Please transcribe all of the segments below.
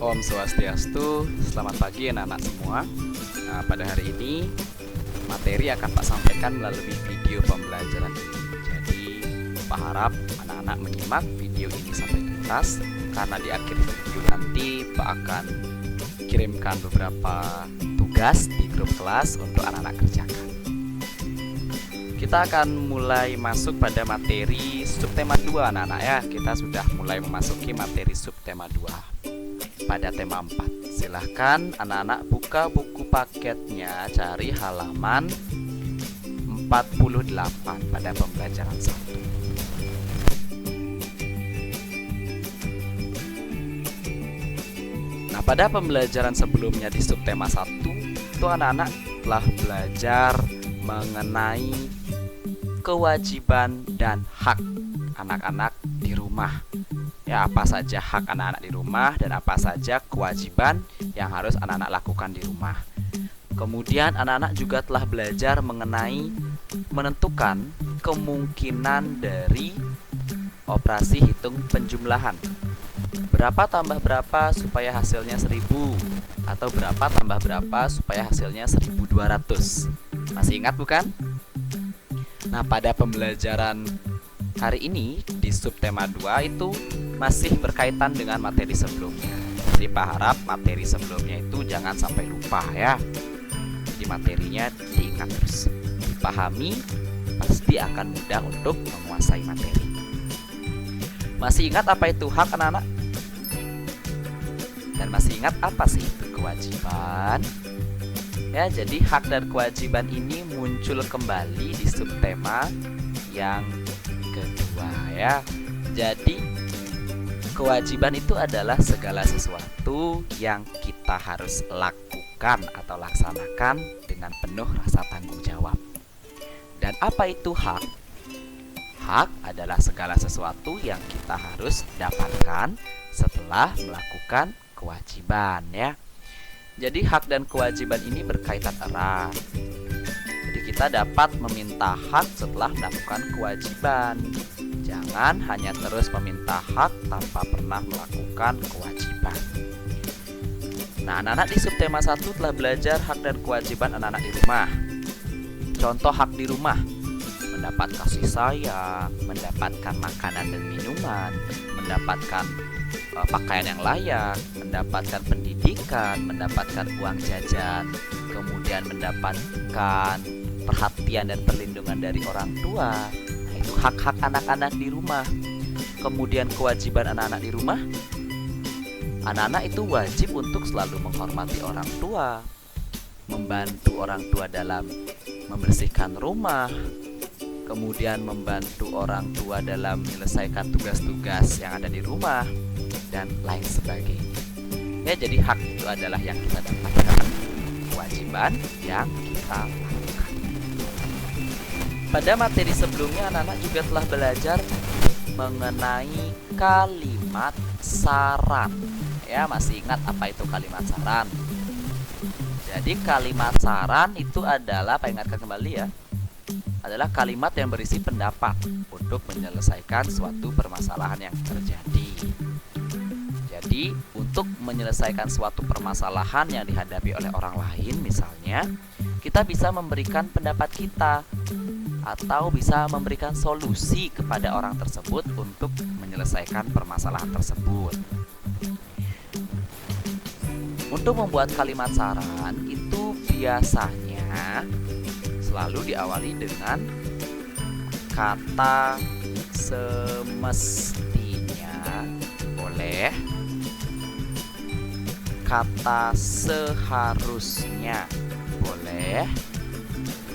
Om Swastiastu, selamat pagi anak-anak semua. Nah, pada hari ini materi akan Pak sampaikan melalui video pembelajaran ini. Jadi Pak harap anak-anak menyimak video ini sampai tuntas, karena di akhir video nanti Pak akan kirimkan beberapa tugas di grup kelas untuk anak-anak kerjakan. Kita akan mulai masuk pada materi subtema 2 anak-anak ya. Kita sudah mulai memasuki materi subtema 2 pada tema 4. Silahkan anak-anak buka buku paketnya, cari halaman 48 pada pembelajaran 1. Nah, pada pembelajaran sebelumnya di subtema 1 itu anak-anak telah belajar mengenai kewajiban dan hak anak-anak di rumah. Ya, apa saja hak anak-anak di rumah dan apa saja kewajiban yang harus anak-anak lakukan di rumah. Kemudian anak-anak juga telah belajar mengenai menentukan kemungkinan dari operasi hitung penjumlahan. Berapa tambah berapa supaya hasilnya 1000, atau berapa tambah berapa supaya hasilnya 1200. Masih ingat bukan? Nah, pada pembelajaran hari ini di subtema 2 itu masih berkaitan dengan materi sebelumnya. Jadi Pak harap materi sebelumnya itu jangan sampai lupa ya. Jadi materinya diingat terus, dipahami, pasti akan mudah untuk menguasai materi. Masih ingat apa itu hak anak-anak? Dan masih ingat apa sih itu kewajiban? Ya, jadi hak dan kewajiban ini muncul kembali di subtema yang kedua ya. Jadi kewajiban itu adalah segala sesuatu yang kita harus lakukan atau laksanakan dengan penuh rasa tanggung jawab. Dan apa itu hak? Hak adalah segala sesuatu yang kita harus dapatkan setelah melakukan kewajiban ya. Jadi hak dan kewajiban ini berkaitan erat. Jadi kita dapat meminta hak setelah melakukan kewajiban. Jangan hanya terus meminta hak tanpa pernah melakukan kewajiban. Nah, anak-anak di subtema 1 telah belajar hak dan kewajiban anak-anak di rumah. Contoh hak di rumah: mendapat kasih sayang, mendapatkan makanan dan minuman, mendapatkan pakaian yang layak, mendapatkan pendidikan, mendapatkan uang jajan, kemudian mendapatkan perhatian dan perlindungan dari orang tua. Nah, itu hak-hak anak-anak di rumah. Kemudian kewajiban anak-anak di rumah, anak-anak itu wajib untuk selalu menghormati orang tua, membantu orang tua dalam membersihkan rumah, kemudian membantu orang tua dalam menyelesaikan tugas-tugas yang ada di rumah, dan lain sebagainya. Ya, jadi hak itu adalah yang kita dapatkan, kewajiban yang kita lakukan. Pada materi sebelumnya anak-anak juga telah belajar mengenai kalimat saran. Ya, masih ingat apa itu kalimat saran? Jadi kalimat saran itu adalah, Pak ingatkan kembali ya, adalah kalimat yang berisi pendapat untuk menyelesaikan suatu permasalahan yang terjadi. Jadi, untuk menyelesaikan suatu permasalahan yang dihadapi oleh orang lain misalnya, kita bisa memberikan pendapat kita atau bisa memberikan solusi kepada orang tersebut untuk menyelesaikan permasalahan tersebut. Untuk membuat kalimat saran itu biasanya selalu diawali dengan kata semestinya, boleh, kata seharusnya, boleh,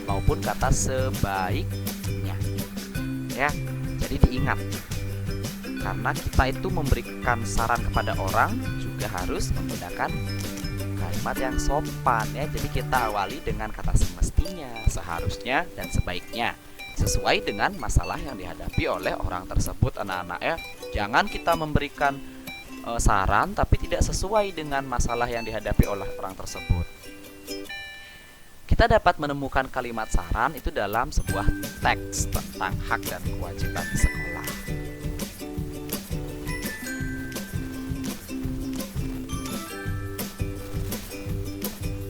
maupun kata sebaiknya. Ya, jadi diingat, karena kita itu memberikan saran kepada orang juga harus menggunakan kalimat yang sopan ya. Jadi kita awali dengan kata semestinya, seharusnya, dan sebaiknya, sesuai dengan masalah yang dihadapi oleh orang tersebut anak-anak ya. Jangan kita memberikan saran tapi tidak sesuai dengan masalah yang dihadapi oleh orang tersebut. Kita dapat menemukan kalimat saran itu dalam sebuah teks tentang hak dan kewajiban di sekolah.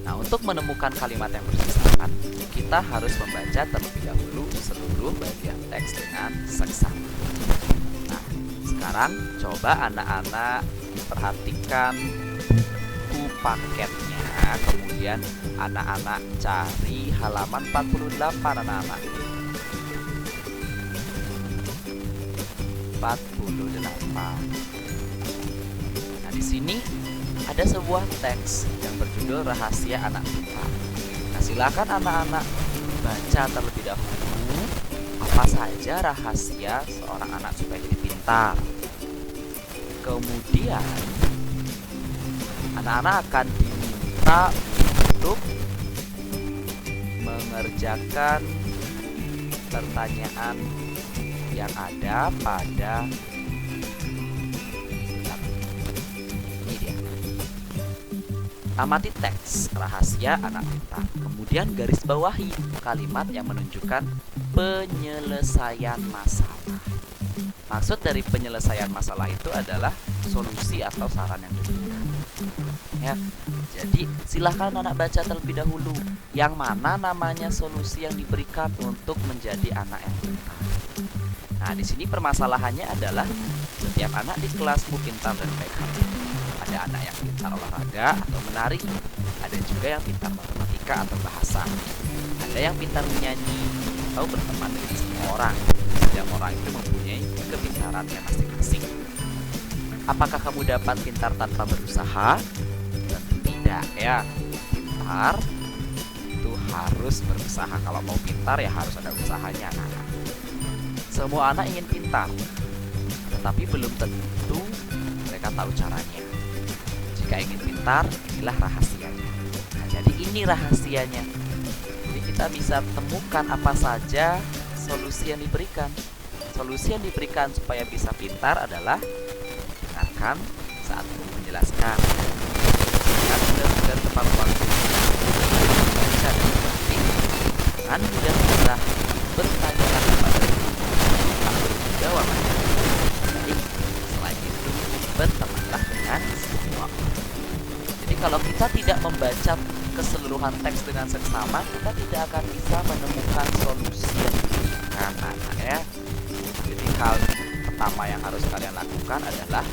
Nah, untuk menemukan kalimat yang bersamaan, kita harus membaca terlebih dahulu seluruh bagian teks dengan seksama. Nah, sekarang coba anak-anak perhatikan buku paketnya, kemudian anak-anak cari halaman 48 anak-anak. 48. Nah, di sini ada sebuah teks yang berjudul Rahasia Anak Pintar. Nah, silakan anak-anak baca terlebih dahulu apa saja rahasia seorang anak supaya jadi pintar. Kemudian anak-anak akan diminta untuk mengerjakan pertanyaan yang ada pada ini dia. Amati teks rahasia anak pintar. Kemudian garis bawahi kalimat yang menunjukkan penyelesaian masalah. Maksud dari penyelesaian masalah itu adalah solusi atau saran yang diberikan. Ya, jadi silahkan anak baca terlebih dahulu yang mana namanya solusi yang diberikan untuk menjadi anak yang pintar. Nah, di sini permasalahannya adalah setiap anak di kelasmu pintar dan baik hati. Ada anak yang pintar olahraga atau menari, ada juga yang pintar matematika atau bahasa, ada yang pintar menyanyi atau berteman dengan semua orang. Setiap orang itu mempunyai kepintarannya masing-masing. Apakah kamu dapat pintar tanpa berusaha? Tentu tidak ya. Pintar itu harus berusaha. Kalau mau pintar ya harus ada usahanya, anak-anak. Semua anak ingin pintar, tetapi belum tentu mereka tahu caranya. Jika ingin pintar, inilah rahasianya. Nah, jadi ini rahasianya. Jadi kita bisa temukan apa saja solusi yang diberikan. Solusi yang diberikan supaya bisa pintar adalah dengarkan saat guru menjelaskan. Dengan benar-benar tepat waktu, baca dan mengerti, dengan mudah-mudah bertanya kepada guru, jawabannya. Jadi selain itu bertemanlah dengan semua. Jadi kalau kita tidak membaca keseluruhan teks dengan seksama, kita tidak akan bisa menemukan solusi yang diberikan, anak ya. Jadi hal pertama yang harus kalian lakukan adalah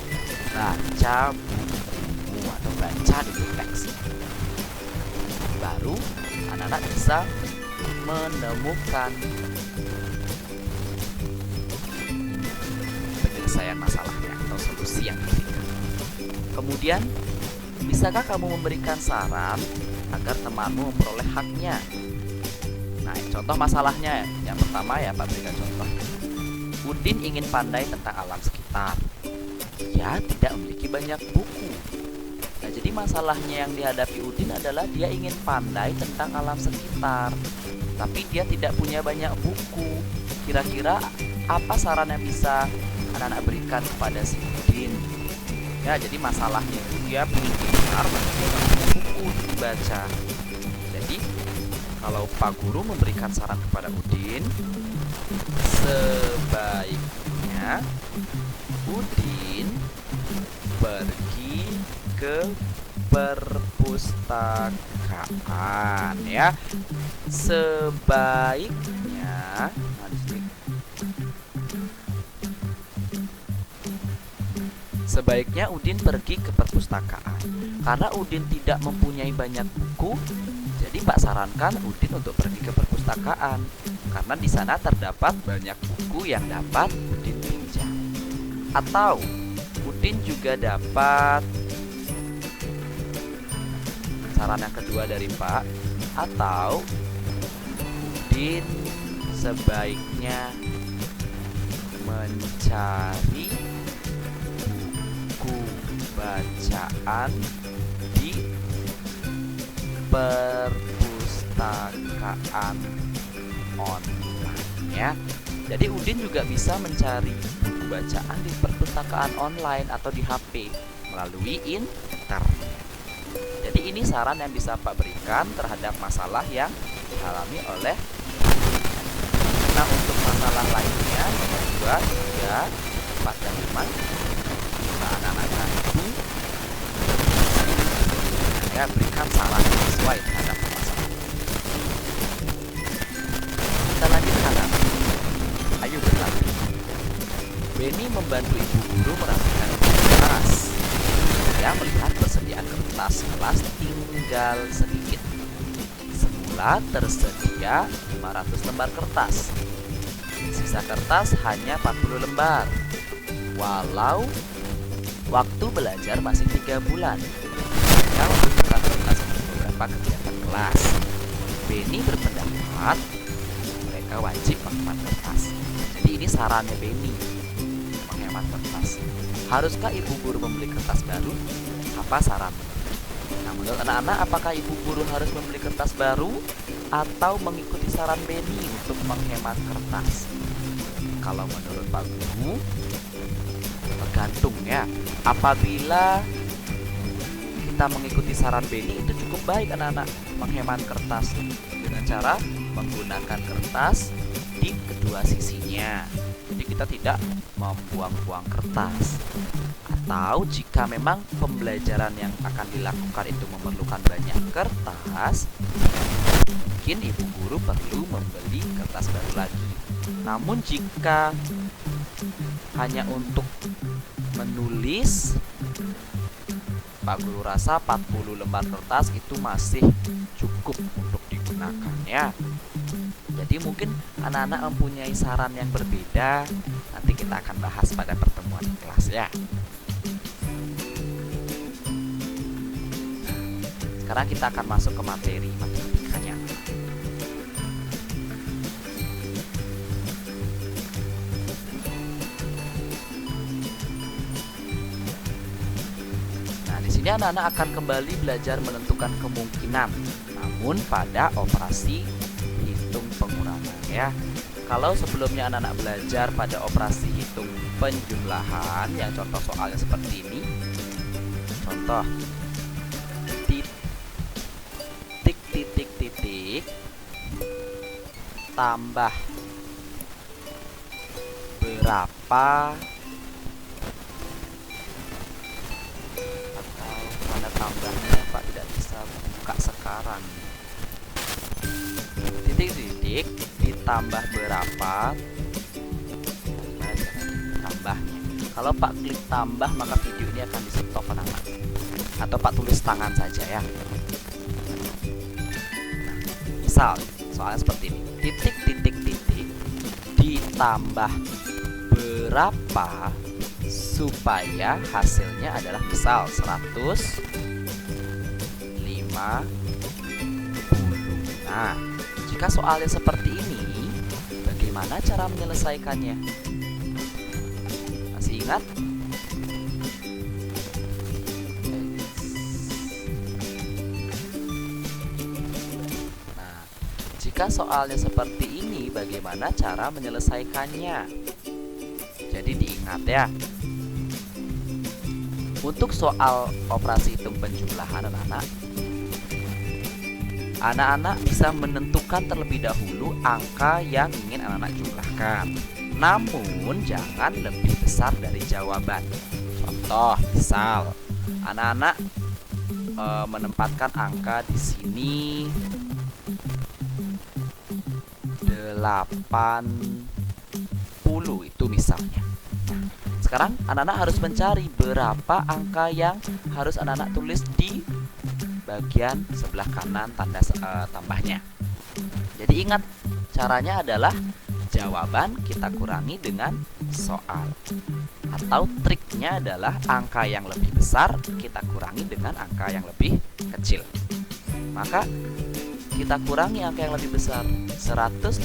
baca buku atau baca dulu teksnya. Baru anak-anak bisa menemukan penyelesaian masalahnya atau solusi yang diberikan. Kemudian, bisakah kamu memberikan saran agar temanmu memperoleh haknya? Nah, contoh masalahnya yang pertama ya, Pak berikan contoh. Udin ingin pandai tentang alam sekitar. Dia tidak memiliki banyak buku. Nah, jadi masalahnya yang dihadapi Udin adalah dia ingin pandai tentang alam sekitar, tapi dia tidak punya banyak buku. Kira-kira apa saran yang bisa anak-anak berikan kepada si Udin? Ya, jadi masalahnya itu dia ingin pintar, tapi dia tidak punya buku dibaca. Jadi, kalau Pak Guru memberikan saran kepada Udin, sebaiknya Udin pergi ke perpustakaan ya. Sebaiknya Sebaiknya Udin pergi ke perpustakaan. Karena Udin tidak mempunyai banyak buku, jadi Pak sarankan Udin untuk pergi ke perpustakaan. Karena di sana terdapat banyak buku yang dapat Udin pinjam. Atau Udin juga dapat saran yang kedua dari Pak, atau Udin sebaiknya mencari buku bacaan di perpustakaan online ya. Jadi Udin juga bisa mencari buku bacaan di perpustakaan online atau di HP melalui internet. Jadi ini saran yang bisa Pak berikan terhadap masalah yang dialami oleh. Nah, untuk masalah lainnya nomor 2, 3, 4, dan 5, anak-anak itu ya berikan saran sesuai terhadap permasalahan. Kita lanjut kanan. Ayo berlatih. Benny membantu ibu guru merapikan kelas. Dia melihat persediaan kertas kelas tinggal sedikit. Semula tersedia 500 lembar kertas. Sisa kertas hanya 40 lembar. Walau waktu belajar masih 3 bulan. Mereka membutuhkan kertas untuk beberapa kegiatan kelas. Benny berpendapat mereka wajib menghemat kertas. Jadi ini sarannya Benny, menghemat kertas. Haruskah ibu guru membeli kertas baru? Apa saran? Nah, menurut anak-anak, apakah ibu guru harus membeli kertas baru atau mengikuti saran Benny untuk menghemat kertas? Kalau menurut Pak Guru, tergantung ya. Apabila kita mengikuti saran Benny, itu cukup baik anak-anak menghemat kertas dengan cara menggunakan kertas di kedua sisinya. Jadi kita tidak membuang-buang kertas. Atau jika memang pembelajaran yang akan dilakukan itu memerlukan banyak kertas, mungkin ibu guru perlu membeli kertas baru lagi. Namun jika hanya untuk menulis, Pak Guru rasa 40 lembar kertas itu masih cukup untuk digunakan ya. Jadi mungkin anak-anak mempunyai saran yang berbeda. Nanti kita akan bahas pada pertemuan kelas ya. Sekarang kita akan masuk ke materi matematikanya. Nah, di sini anak-anak akan kembali belajar menentukan kemungkinan, namun pada operasi hitung pengurangan ya. Kalau sebelumnya anak-anak belajar pada operasi hitung penjumlahan, yang contoh soalnya seperti ini. Contoh titik tambah berapa, atau mana tambahnya Pak tidak bisa buka sekarang. Titik ditambah berapa, tambahnya. Kalau Pak klik tambah, maka video ini akan di stop anak-anak, atau Pak tulis tangan saja ya. Misal soalnya seperti ini, titik ditambah berapa supaya hasilnya adalah misal 150. Nah, jika soalnya seperti ini, bagaimana cara menyelesaikannya? Masih ingat? Jika soalnya seperti ini, bagaimana cara menyelesaikannya? Jadi diingat ya. Untuk soal operasi hitung penjumlahan anak-anak bisa menentukan terlebih dahulu angka yang ingin anak-anak jumlahkan. Namun jangan lebih besar dari jawaban. Contoh, misal anak-anak menempatkan angka di sini 80 itu misalnya. Nah, sekarang anak-anak harus mencari berapa angka yang harus anak-anak tulis di bagian sebelah kanan tanda tambahnya. Jadi ingat, caranya adalah jawaban kita kurangi dengan soal. Atau triknya adalah angka yang lebih besar kita kurangi dengan angka yang lebih kecil. Maka kita kurangi angka yang lebih besar, 150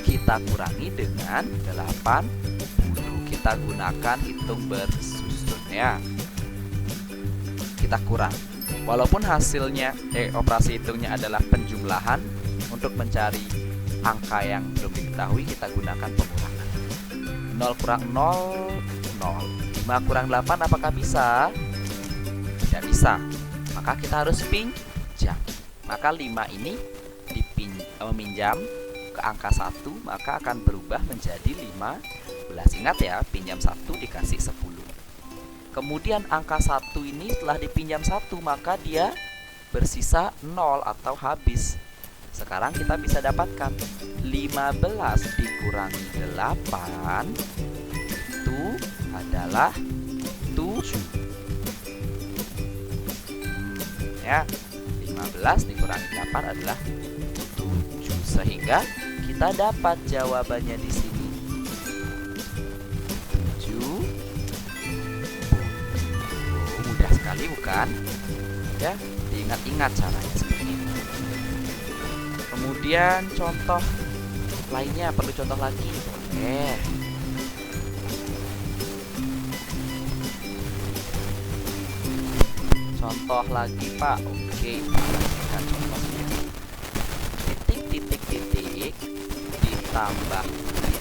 kita kurangi dengan 80. Kita gunakan hitung bersusun ya. Kita kurang. Walaupun hasilnya operasi hitungnya adalah penjumlahan, untuk mencari angka yang belum diketahui kita gunakan pengurangan. 0 kurang 0, 0. 5 kurang 8 apakah bisa? Tidak bisa, maka kita harus pinjam. Maka 5 ini meminjam ke angka 1, maka akan berubah menjadi 15. Ingat ya, pinjam 1 dikasih 10. Kemudian angka 1 ini setelah dipinjam 1, maka dia bersisa 0 atau habis. Sekarang kita bisa dapatkan 15 dikurangi 8 itu adalah 7. Ya, 15 dikurangi 8 adalah 7. Sehingga kita dapat jawabannya di sini. 7. Mudah sekali bukan? Ya, diingat-ingat caranya seperti ini. Kemudian contoh lainnya, perlu contoh lagi. Oke. Contoh lagi, Pak. Oke, kita contohnya. Titik ditambah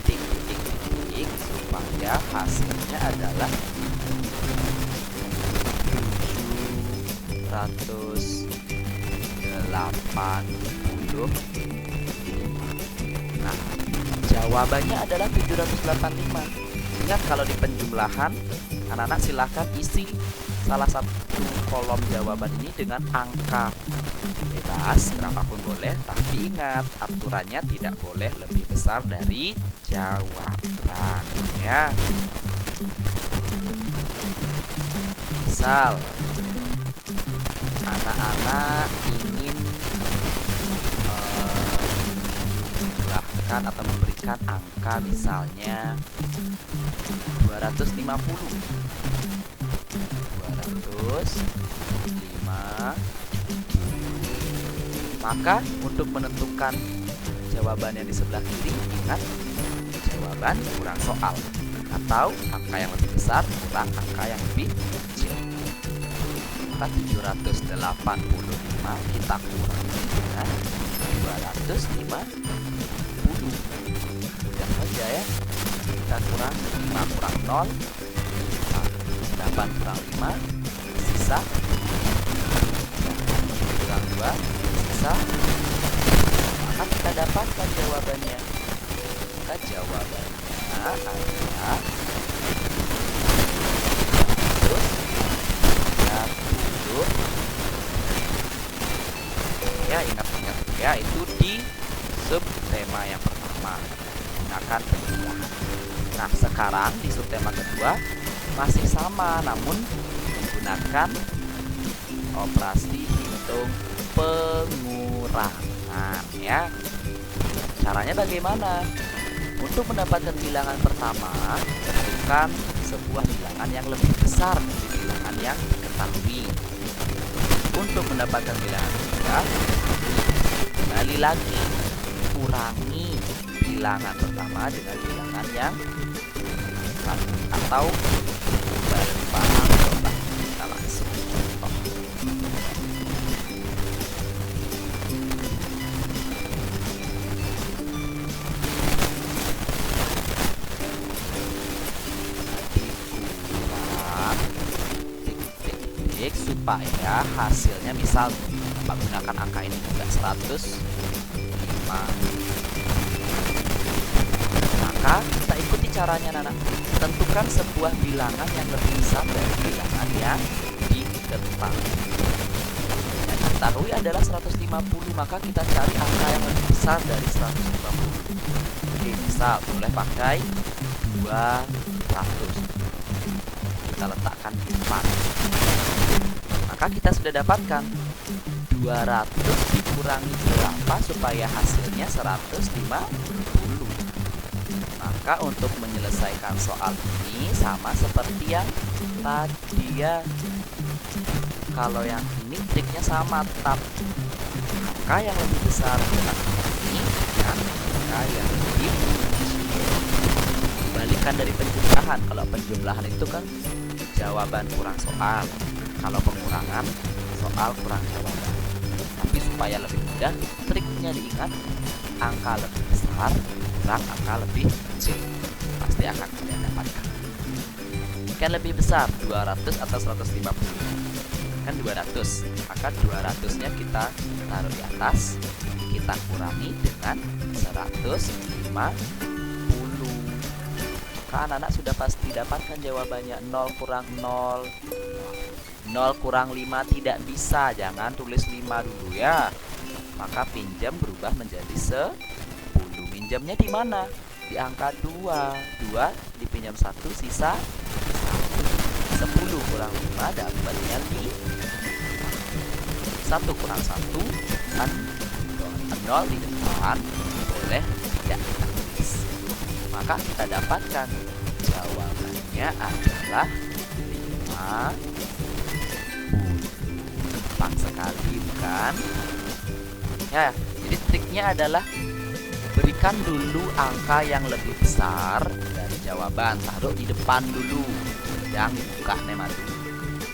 titik supaya hasilnya adalah 780. Nah, jawabannya adalah 785. Ingat, kalau di penjumlahan, anak-anak silahkan isi salah satu kolom jawaban ini dengan angka bebas, berapapun boleh, tapi ingat, aturannya tidak boleh lebih besar dari jawaban, ya. Misal anak-anak ingin menjumlahkan atau memberikan angka misalnya 250. Maka untuk menentukan jawaban yang di sebelah kiri, ingat jawaban kurang soal atau angka yang lebih besar kurang angka yang lebih kecil. Maka 785 kita kurangi dengan 250. Mudah saja ya. Kita kurang 5 kurang 0, 8 kurang 5, sisa kurang 2, sisa. Maka kita dapatkan jawabannya. Maka jawabannya adalah 130. Ya, ingat-ingat ya, itu di subtema yang pertama menggunakan penjumlahan. Nah, sekarang di subtema kedua masih sama, namun menggunakan operasi hitung pengurangan, ya. Caranya bagaimana? Untuk mendapatkan bilangan pertama, tentukan sebuah bilangan yang lebih besar dari bilangan yang diketahui. Untuk mendapatkan bilangan kedua, kembali lagi kurangi bilangan pertama dengan bilangan yang atau lebih paham, coba kita langsung contoh. Dikurang titik supaya hasilnya misal menggunakan angka ini juga 105. Maka kita ikuti caranya, anak. Tentukan sebuah bilangan yang lebih besar dari bilangan yang diketahui. Yang diketahui adalah 150, maka kita cari angka yang lebih besar dari 150. Oke, misal boleh pakai 200. Kita letakkan di depan. Maka kita sudah dapatkan 200 dikurangi berapa supaya hasilnya 150. Maka untuk menyelesaikan soal ini sama seperti yang tadi ya. Kalau yang ini triknya sama, tapi angka yang lebih besar adalah ini dan angka yang lebih kecil. Balikan dari penjumlahan. Kalau penjumlahan itu kan jawaban kurang soal. Kalau pengurangan, soal kurang jawaban. Tapi supaya lebih mudah, triknya diingat, angka lebih besar kurang angka lebih kecil, pasti akan kalian dapatkan. Kan lebih besar 200 atau 150? Kan 200, maka 200 nya kita taruh di atas, kita kurangi dengan 150. maka anak-anak sudah pasti dapatkan jawabannya. 0 kurang 0, 0 kurang 5 tidak bisa. Jangan tulis 5 dulu ya. Maka pinjam berubah menjadi 10. Minjamnya di mana? Di angka 2. 2 dipinjam 1, sisa 1. 10 kurang 5 dapatnya 5. 1 kurang 1 kan 0 di depan, boleh tidak kita tulis. Maka kita dapatkan jawabannya adalah 5. Gampang sekali bukan? Ya, jadi triknya adalah berikan dulu angka yang lebih besar dari jawaban, taruh di depan dulu, jangan dibuka nematu.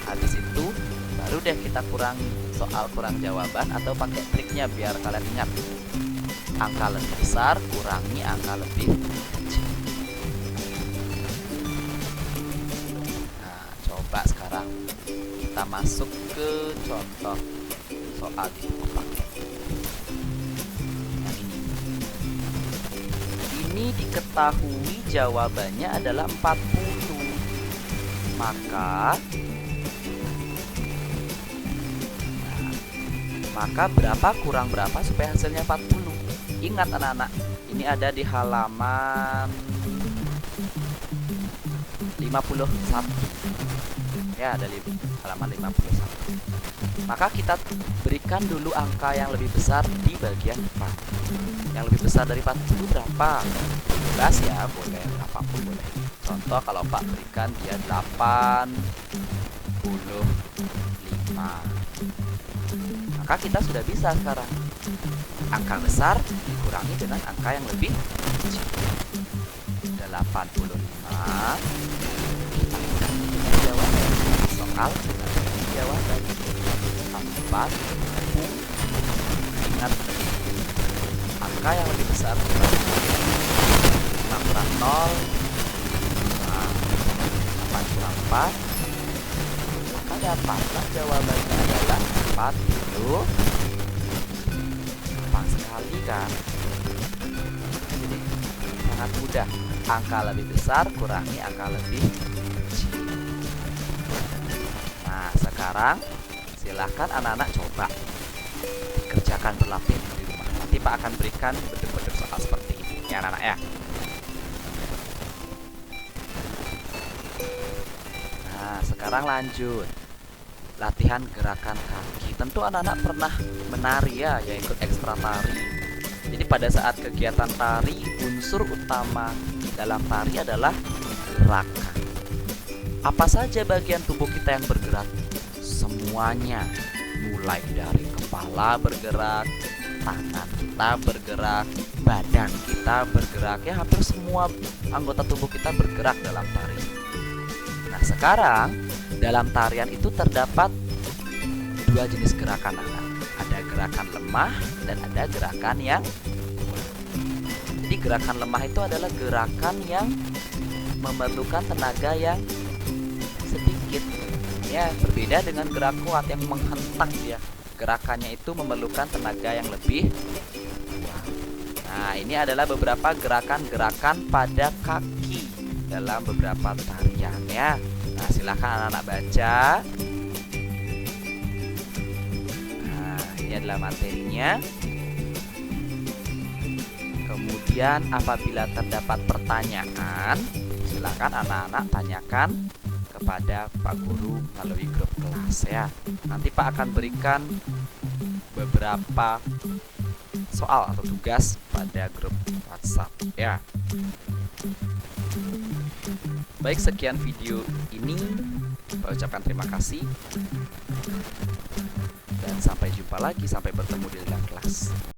Habis itu baru deh kita kurangi soal kurang jawaban atau pakai triknya biar kalian ingat. Angka lebih besar kurangi angka lebih kecil. Nah, coba sekarang kita masuk ke contoh soal di buku paket. Yang ini diketahui jawabannya adalah 40. Maka berapa kurang berapa supaya hasilnya 40? Ingat anak-anak, ini ada di halaman 51. Ya, ada di halaman 51. Maka kita berikan dulu angka yang lebih besar di bagian depan. Yang lebih besar dari 40 berapa? 11 ya, boleh, apapun boleh. Contoh kalau Pak berikan dia 85. Maka kita sudah bisa sekarang. Angka besar dikurangi dengan angka yang lebih kecil. 85. Kita dengan jawaban soal dengan jawaban 4. Ingat, angka yang lebih besar 5 kurang 0, 8 kurang 4. Maka dapatlah jawabannya adalah 40. Gampang sekali kan? Jadi sangat mudah. Angka lebih besar kurangi angka lebih kecil. Nah, sekarang silahkan anak-anak coba kerjakan berlapis di rumah. Nanti Pak akan berikan bentuk-bentuk soal seperti ini ya anak-anak ya. Nah, sekarang lanjut latihan gerakan kaki. Tentu anak-anak pernah menari ya, yang ikut ekstra tari. Jadi pada saat kegiatan tari, unsur utama dalam tari adalah gerakan. Apa saja bagian tubuh kita yang bergerak? Semuanya, mulai dari kepala bergerak, tangan kita bergerak, badan kita bergerak, ya hampir semua anggota tubuh kita bergerak dalam tari. Nah, sekarang dalam tarian itu terdapat dua jenis gerakan anak. Ada gerakan lemah dan ada gerakan yang kuat. Jadi gerakan lemah itu adalah gerakan yang memerlukan tenaga yang sedikit. Ya, berbeda dengan gerak kuat yang menghentak ya. Gerakannya itu memerlukan tenaga yang lebih kuat. Nah, ini adalah beberapa gerakan-gerakan pada kaki dalam beberapa tarian ya. Nah, silakan anak-anak baca. Nah, ini adalah materinya. Kemudian apabila terdapat pertanyaan, silakan anak-anak tanyakan kepada Pak Guru melalui grup kelas ya. Nanti Pak akan berikan beberapa soal atau tugas pada grup WhatsApp ya. Baik, sekian video ini. Saya ucapkan terima kasih dan sampai jumpa lagi, sampai bertemu di dalam kelas.